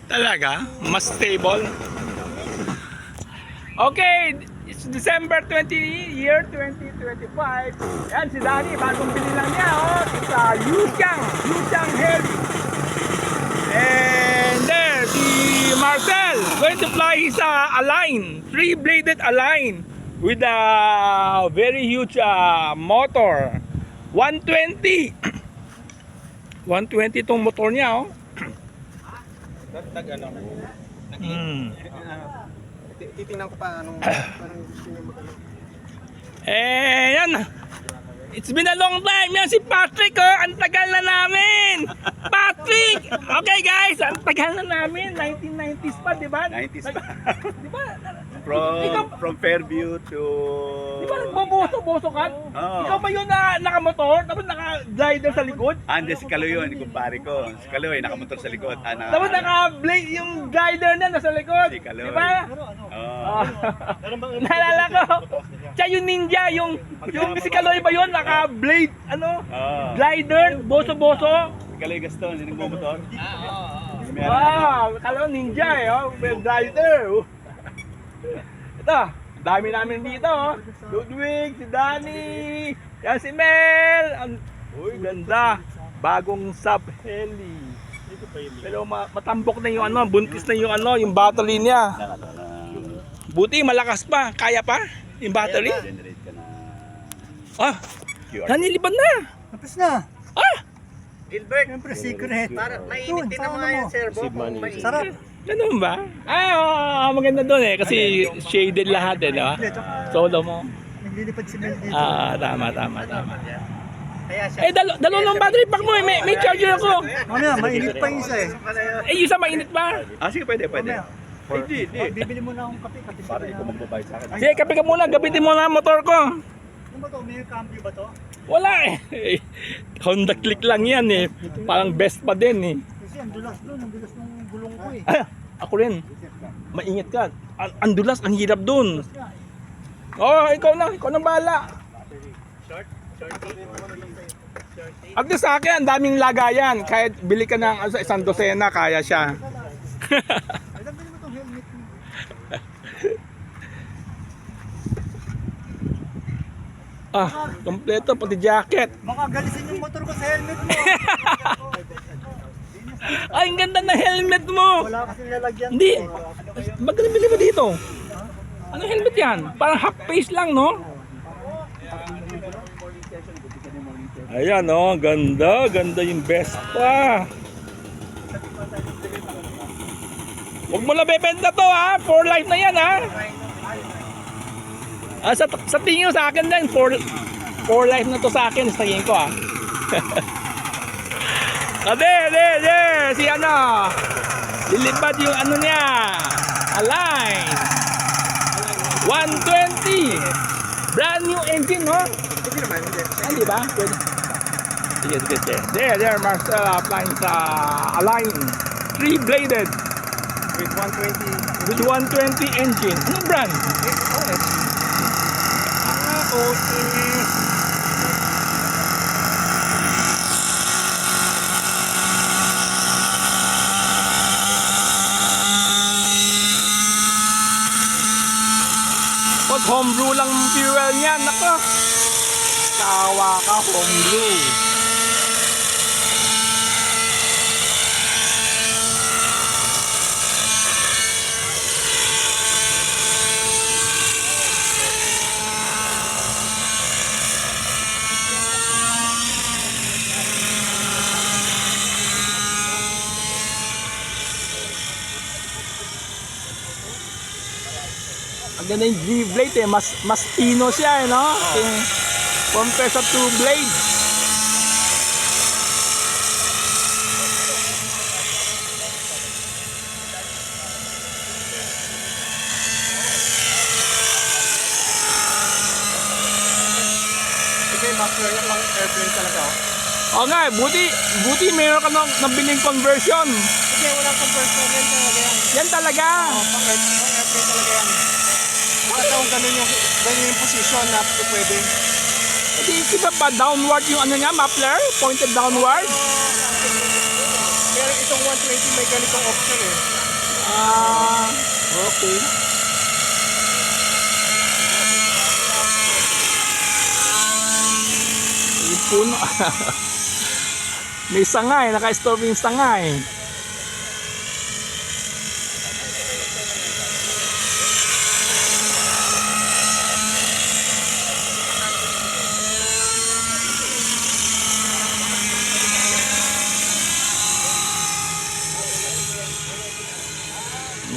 Talaga? Mas stable? Okay, it's December 20, year 2025. Yan, si Danny, bagong bili lang niya, oh. It's a Yuchang Heli. And there, si Marcel, going to fly his Align, 3-bladed Align with a very huge motor. 120. 120 tong motor niya, oh. Titingnan ko pa anong parang gusto niya magano. Eh, yan. It's been a long time. Yan si Patrick, oh. Ang tagal na namin. Patrick! Okay, guys. Ang tagal na namin. 1990s pa, di ba? 90s pa. Di ba? From Fairview to... Di ba nagboboso-boso ka? Oo. Ikaw ba yun na nakamotor? Tapos naka-glider sa likod? Ande si Kaloy yun, kumpare ko. Si Kaloy, nakamotor sa likod. Tapos naka-blade yung glider niya nasa likod. Si Kaloy. Di ba? Oo. Naalala ko. Siya yung ninja, yung si Kaloy ba yun? Naka-blade, Oo. glider, boso-boso. Si Kaloy Gaston, yung nagmumotor. Wow, Kaloy ninja eh, oh. Glider. Ito, dami namin dito, oh. Ludwig, si Danny, yan si Mel. Uy, ganda. Bagong sub heli. Pero matambok na yung buntis na yung yung battery niya. Buti malakas pa, kaya pa yung battery. Generate ka na. Ah, naniliban na. Tapos na. Ah, Gilbert, siyempre secret. Para mainit din naman yung servo. Sarap. ganun ba? Maganda doon eh kasi shaded lahat eh, no? Solo mo. Naglilipad si Mel dito. Tama. Eh, dalo ng battery pack mo eh. May charger ako. Mamaya, mainit pa yung isa eh. Eh, yung isa mainit pa. Sige, pwede. Mamaya. Hindi. Bibili mo na akong kape. Para ikaw magbabayad sa akin. Sige, kape ka muna. Gabitin mo na ang motor ko. Ano ba to? May cambio ba to? Wala eh. Honda Click lang yan eh. Parang best pa din eh. Kasi ang dulas doon. Ang dulas ng gulong ko eh. Ay, ako rin. Maingat ka. Ang dulas, ang hirap dun. Oh, ikaw nang bahala. At least sa akin, ang daming lagayan. Kahit bili ka ng isang dosena, kaya siya. Alam mo itong helmet mo. Kompleto, pati jacket. Makagalisin yung motor ko sa helmet mo. Ay, ang ganda na helmet mo. Wala kasing lalagyan. Hindi. Magkano bili mo dito? Anong helmet yan? Parang half face lang, no? Ayan, oh, ganda. Ganda yung best pa. Huwag mo na bebenta to, ha? For life na yan, ha? Sa tingin sa akin din, for life na to sa akin, sa tingin ko, ha? Si lilipad yung niya. Align. 120. Brand new engine, no? Hindi ba? Pwede. Sige. There, Marcel applying sa Align. 3-bladed. With 120. With 120 engine. Anong brand? Pag homebrew lang fuel niyan, nako. Kawa ka, homebrew. Ang ganda yung G-blade eh, mas pino siya eh, no? Compare sa 2-blade. Ito yung muffler niya pang airplane talaga. Oo nga, buti meron ka nabiling conversion. Kasi walang conversion yan talaga yan. Yan talaga. Pang airplane talaga yan. Magkataong ganun yung position na pwede. Hindi ba downward yung niya, muffler? Pointed downward? Pero ito itong 120 may ganitong option eh. Ah, okay. Yung puno. May sangay, naka-stop yung sangay.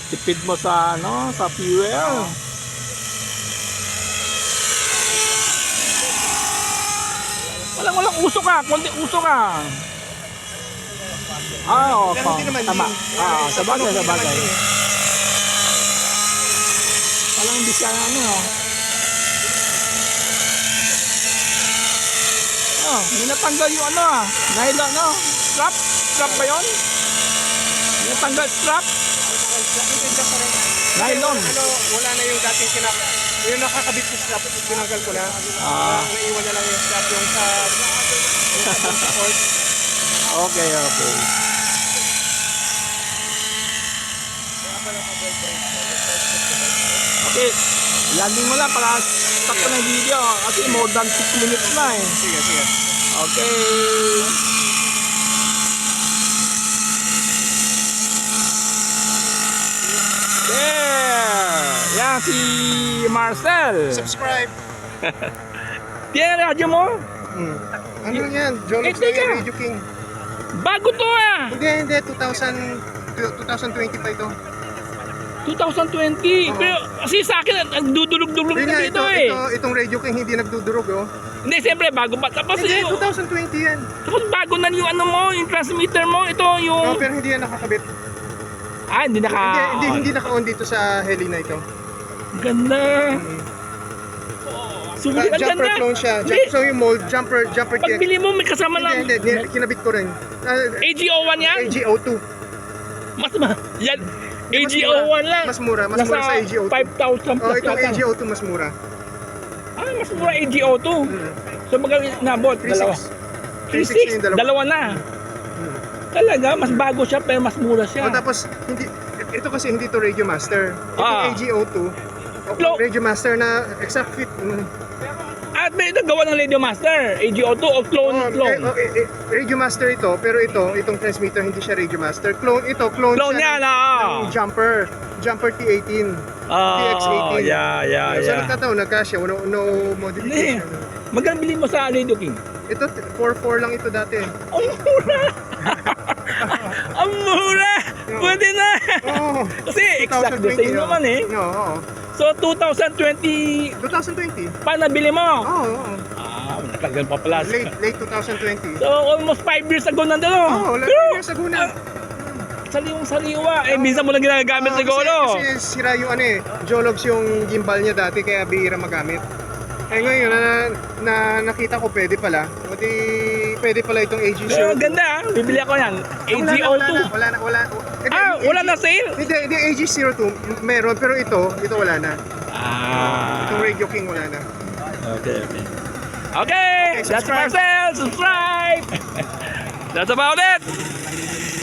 Tipid mo sa ano, sa fuel. Walang usok ka, konti usok ka. Ah, Pero opo. hindi naman Tama. yun. Ah, sa bagay, sa Hindi bagay. naman yun. Walang hindi siya ano. Oh, may natanggal yung ano ah. Nylon no? Strap? Strap ba yun? May natanggal strap? Nylon. Ano, wala na yung dating yung nakakabit sa strap, tinagal ko na. Ah. Naiwan na lang yung strap yung sa support. Okay, okay. Okay, landing mo lang para sakto ng video kasi more than 6 minutes na eh. Sige, sige. Okay. There! Yan si Marcel. Subscribe. Yan radyo mo? Ano yan? Jolox Eh, teka. Radio King. Bago to ah! Hindi, 2025 to. 2020. Pero kasi sa akin, nagdudulog-dulog Yun na nga, dito eh. itong Radio King hindi nagdudurog, oh. Hindi, siyempre, bago pa. Tapos Hindi, yung, 2020 yan. tapos bago na yung ano mo, yung transmitter mo. Ito Oh, yung... pero hindi yan nakakabit. Hindi naka... Hindi naka-on dito sa heli na ito. Ganda. Sulit, ang Jumper ganda. clone siya. Hindi, So yung mold, jumper kit. pagbili mo, may kasama na... Hindi, kinabit ko rin. AGO1 yan? AGO2. Mas yan. Mas AGO1 lang. Mas mura sa AGO2. 5,000 Oh, plus itong yata. AGO2 mas mura. Mas mura AGO2. So magkano nabot? 3.6. Dalawa. 3.6 yung 3.6. Dalawa na. Talaga, mas bago siya pero mas mura siya. Oh, tapos ito kasi hindi to Radio Master. Itong AGO2. Radio Master na exact fit. At may nagawa ng Radio Master, AGO2 o clone. Radio Master ito, pero itong transmitter hindi siya Radio Master. Clone Clone siya niya na. ng Jumper T18. TX18. Yeah. So nagkataon, nagkasya, no modification. Magkano bilhin mo sa Radio King? Ito, 4.4 lang ito dati. Ang mura! Ang mura! Pwede na! Oo. Kasi exact the same naman eh. Oo. So 2020 2020. pa nabili mo? Oo. Matagal pa pala. Late 2020. So almost 5 years ago na dalo. Oo, late years ago na. Sariwang-sariwa. Minsan mo lang ginagamit siguro. Kasi sira yung Jolox yung gimbal niya dati kaya bihira magamit. Ngayon na nakita ko pwede pala. Pwede pala itong AG02. Pero ganda bibili ako yan. AGO2. Wala. Wala na sale? Hindi, AG02 meron pero ito wala na. Itong Radio King wala na. Okay. Okay, that's subscribe. Marcel. Subscribe. That's about it.